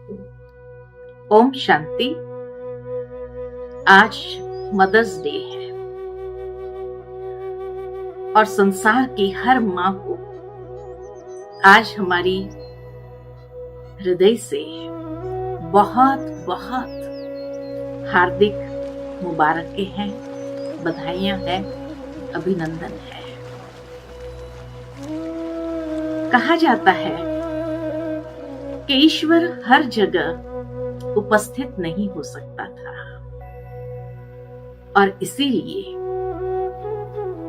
ओम शांति। आज mother's day है और संसार की हर माँ को आज हमारी हृदय से बहुत बहुत हार्दिक मुबारकें हैं, बधाइयां हैं, अभिनंदन है। कहा जाता है कि ईश्वर हर जगह उपस्थित नहीं हो सकता था और इसीलिए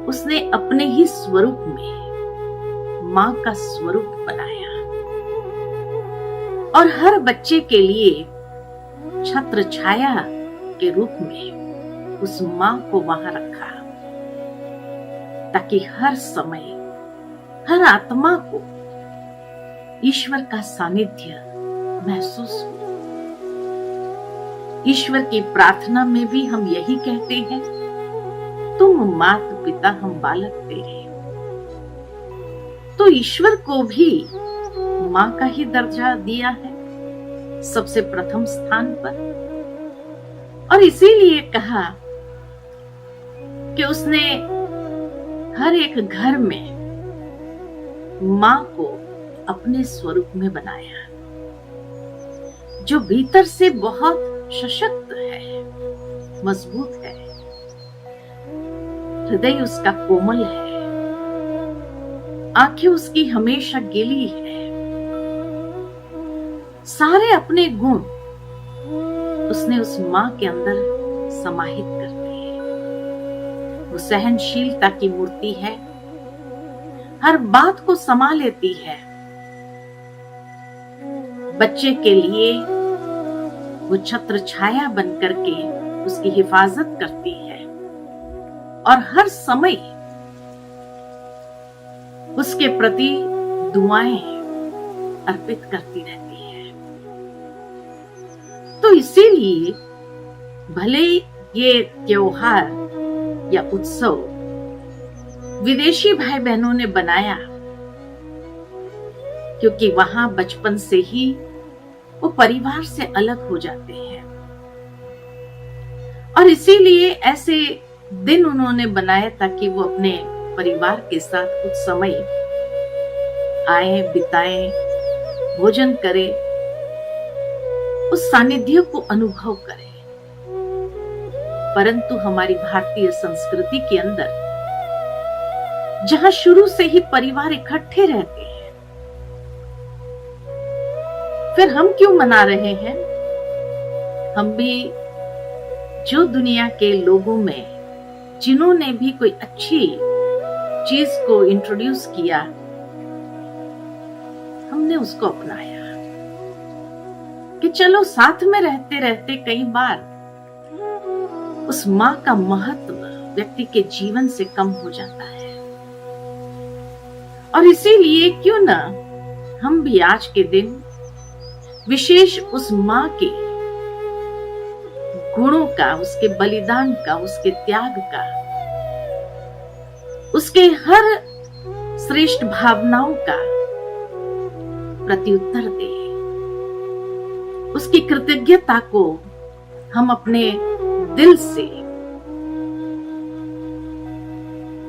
उसने अपने ही स्वरूप में मां का स्वरूप बनाया और हर बच्चे के लिए छत्र छाया के रूप में उस मां को वहां रखा, ताकि हर समय हर आत्मा को ईश्वर का सानिध्य महसूस हो। ईश्वर की प्रार्थना में भी हम यही कहते हैं, तुम मात पिता हम बालक तेरे। तो ईश्वर को भी मां का ही दर्जा दिया है सबसे प्रथम स्थान पर, और इसीलिए कहा कि उसने हर एक घर में मां को अपने स्वरूप में बनाया, जो भीतर से बहुत सशक्त है, मजबूत है, हृदय उसका कोमल है, आंखें उसकी हमेशा गीली है, सारे अपने गुण उसने उस मां के अंदर समाहित कर दिए। वो सहनशीलता की मूर्ति है, हर बात को समा लेती है, बच्चे के लिए वो छत्र छाया बन करके उसकी हिफाजत करती है और हर समय उसके प्रति दुआएं अर्पित करती रहती है। तो इसीलिए भले ये त्योहार या उत्सव विदेशी भाई बहनों ने बनाया, क्योंकि वहां बचपन से ही वो परिवार से अलग हो जाते हैं और इसीलिए ऐसे दिन उन्होंने बनाए ताकि वो अपने परिवार के साथ कुछ समय आए, बिताएं, भोजन करें, उस सानिध्य को अनुभव करें। परंतु हमारी भारतीय संस्कृति के अंदर जहां शुरू से ही परिवार इकट्ठे रहते हैं, फिर हम क्यों मना रहे हैं? हम भी जो दुनिया के लोगों में जिन्होंने भी कोई अच्छी चीज को इंट्रोड्यूस किया, हमने उसको अपनाया कि चलो साथ में रहते रहते कई बार उस मां का महत्व व्यक्ति के जीवन से कम हो जाता है, और इसीलिए क्यों ना हम भी आज के दिन विशेष उस मां के गुणों का, उसके बलिदान का, उसके त्याग का, उसके हर श्रेष्ठ भावनाओं का प्रत्युत्तर दे, उसकी कृतज्ञता को हम अपने दिल से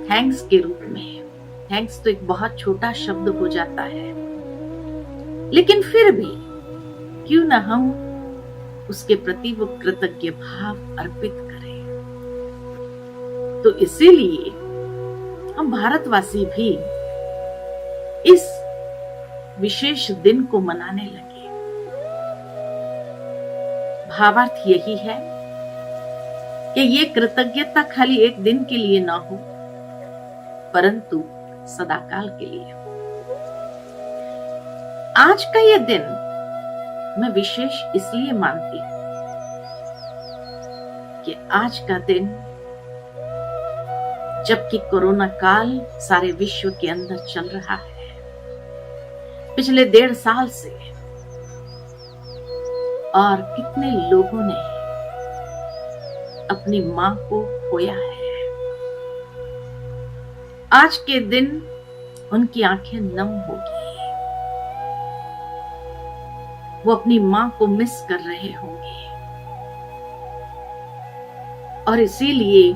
थैंक्स के रूप में, थैंक्स तो एक बहुत छोटा शब्द हो जाता है, लेकिन फिर भी क्यों ना हम उसके प्रति वो कृतज्ञ भाव अर्पित करें। तो इसीलिए हम भारतवासी भी इस विशेष दिन को मनाने लगे। भावार्थ यही है कि ये कृतज्ञता खाली एक दिन के लिए ना हो, परंतु सदाकाल के लिए। आज का ये दिन मैं विशेष इसलिए मानती हूं कि आज का दिन, जबकि कोरोना काल सारे विश्व के अंदर चल रहा है पिछले 1.5 साल से, और कितने लोगों ने अपनी मां को खोया है, आज के दिन उनकी आंखें नम होगी, वो अपनी मां को मिस कर रहे होंगे और इसीलिए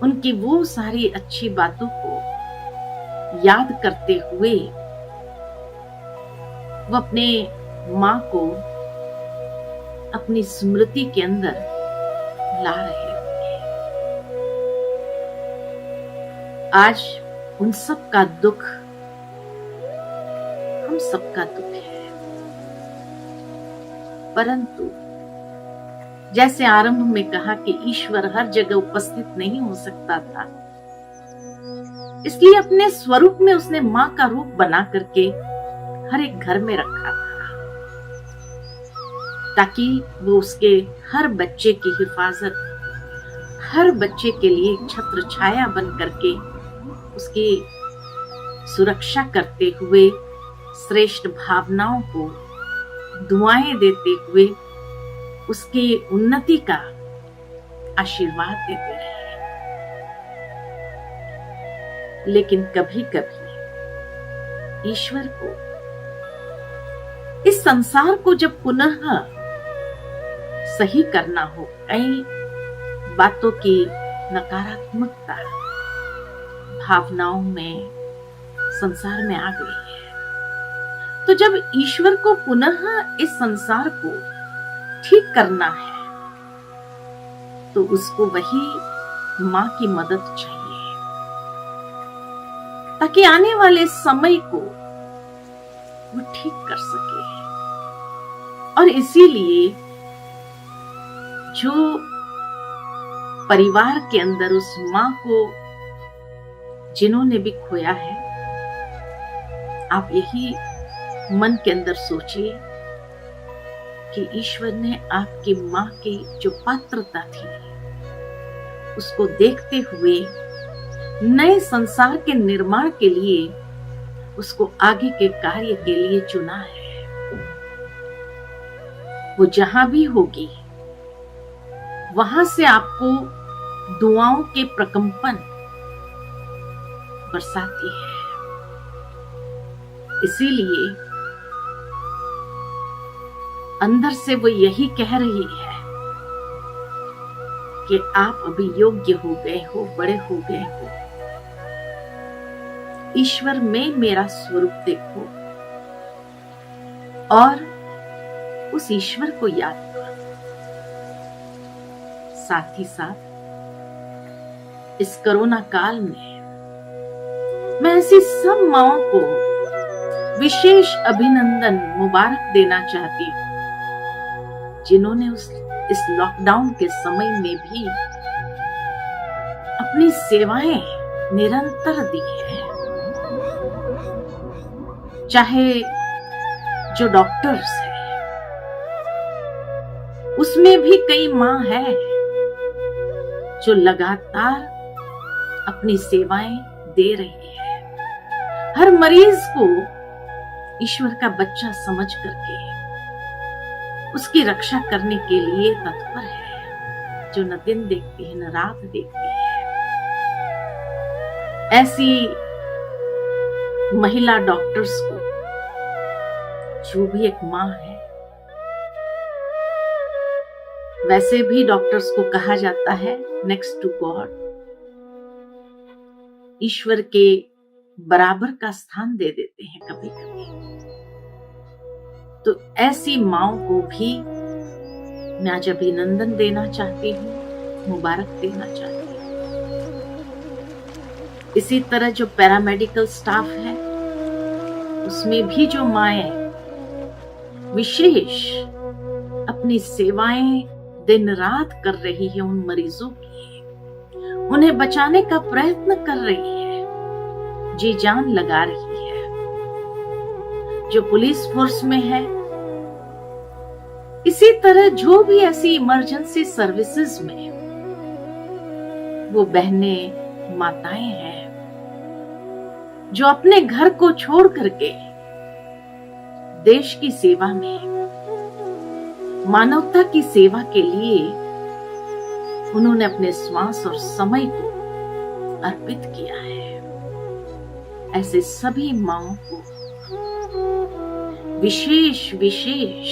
उनकी वो सारी अच्छी बातों को याद करते हुए वो अपने मां को अपनी स्मृति के अंदर ला रहे होंगे। आज उन सब का दुख हम सबका दुख है, परंतु जैसे आरंभ में कहा कि ईश्वर हर जगह उपस्थित नहीं हो सकता था, इसलिए अपने स्वरूप में उसने मां का रूप बना करके हर एक घर में रखा था, ताकि वो उसके हर बच्चे की हिफाजत, हर बच्चे के लिए छत्र छाया बन करके उसकी सुरक्षा करते हुए, श्रेष्ठ भावनाओं को दुआएं देते हुए उसकी उन्नति का आशीर्वाद देते रहे। लेकिन कभी कभी ईश्वर को इस संसार को जब पुनः सही करना हो, कई बातों की नकारात्मकता भावनाओं में संसार में आ गई है, तो जब ईश्वर को पुनः इस संसार को ठीक करना है तो उसको वही मां की मदद चाहिए, ताकि आने वाले समय को वो ठीक कर सके। और इसीलिए जो परिवार के अंदर उस मां को जिन्होंने भी खोया है, आप यही मन के अंदर सोचिए कि ईश्वर ने आपकी मां की जो पात्रता थी उसको देखते हुए नए संसार के निर्माण के लिए उसको आगे के कार्य के लिए चुना है। वो जहां भी होगी वहां से आपको दुआओं के प्रकंपन बरसाती है। इसीलिए अंदर से वो यही कह रही है कि आप अभी योग्य हो गए हो, बड़े हो गए हो, ईश्वर में मेरा स्वरूप देखो और उस ईश्वर को याद करो। साथ ही साथ इस कोरोना काल में मैं ऐसी सब माओं को विशेष अभिनंदन मुबारक देना चाहती हूँ जिन्होंने इस लॉकडाउन के समय में भी अपनी सेवाएं निरंतर दी है। चाहे जो डॉक्टर्स है, उसमें भी कई मां है जो लगातार अपनी सेवाएं दे रही है। हर मरीज को ईश्वर का बच्चा समझ करके उसकी रक्षा करने के लिए तत्पर है, जो न दिन देखती है न रात देखती है। ऐसी महिला डॉक्टर्स को, जो भी एक मां है, वैसे भी डॉक्टर्स को कहा जाता है नेक्स्ट टू गॉड, ईश्वर के बराबर का स्थान दे देते हैं कभी कभी। तो ऐसी माओं को भी मैं आज अभिनंदन देना चाहती हूँ, मुबारक देना चाहती हूँ। इसी तरह जो पैरामेडिकल स्टाफ है, उसमें भी जो माएं विशेष अपनी सेवाएं दिन रात कर रही है उन मरीजों की, उन्हें बचाने का प्रयत्न कर रही है, जी जान लगा रही है। जो पुलिस फोर्स में है, इसी तरह जो भी ऐसी इमरजेंसी सर्विसेज में वो बहनें, माताएं हैं जो अपने घर को छोड़ करके देश की सेवा में, मानवता की सेवा के लिए उन्होंने अपने श्वास और समय को अर्पित किया है। ऐसे सभी माओं को विशेष विशेष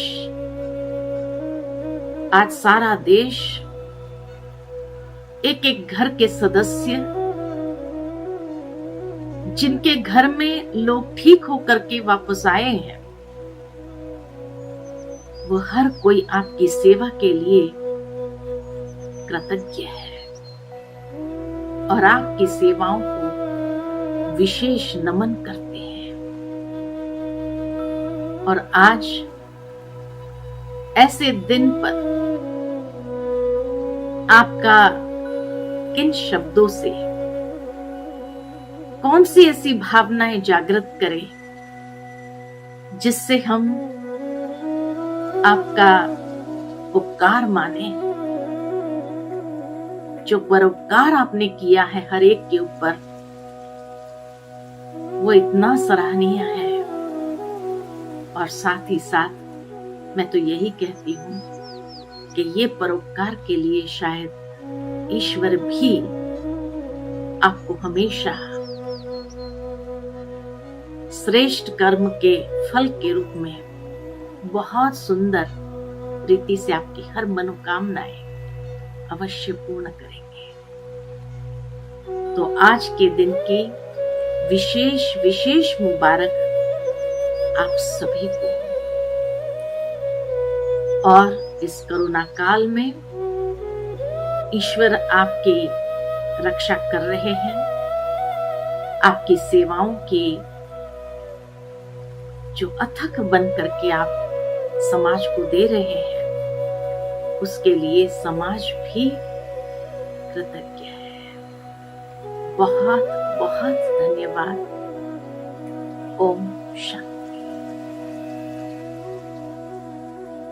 आज सारा देश, एक एक घर के सदस्य, जिनके घर में लोग ठीक होकर के वापस आए हैं, वो हर कोई आपकी सेवा के लिए कृतज्ञ है और आपकी सेवाओं को विशेष नमन करते हैं। और आज ऐसे दिन पर आपका किन शब्दों से, कौन सी ऐसी भावनाएं जागृत करें जिससे हम आपका उपकार माने। जो परोपकार आपने किया है हर एक के ऊपर, वो इतना सराहनीय है। और साथ ही साथ मैं तो यही कहती हूँ कि ये परोपकार के लिए शायद ईश्वर भी आपको हमेशा श्रेष्ठ कर्म के फल के रूप में बहुत सुंदर रीति से आपकी हर मनोकामनाएं अवश्य पूर्ण करेंगे। तो आज के दिन की विशेष विशेष मुबारक आप सभी को। और इस कोरोना काल में ईश्वर आपकी रक्षा कर रहे हैं, आपकी सेवाओं की जो अथक बन करके आप समाज को दे रहे हैं, उसके लिए समाज भी कृतज्ञ है। बहुत बहुत धन्यवाद। ओम शांति।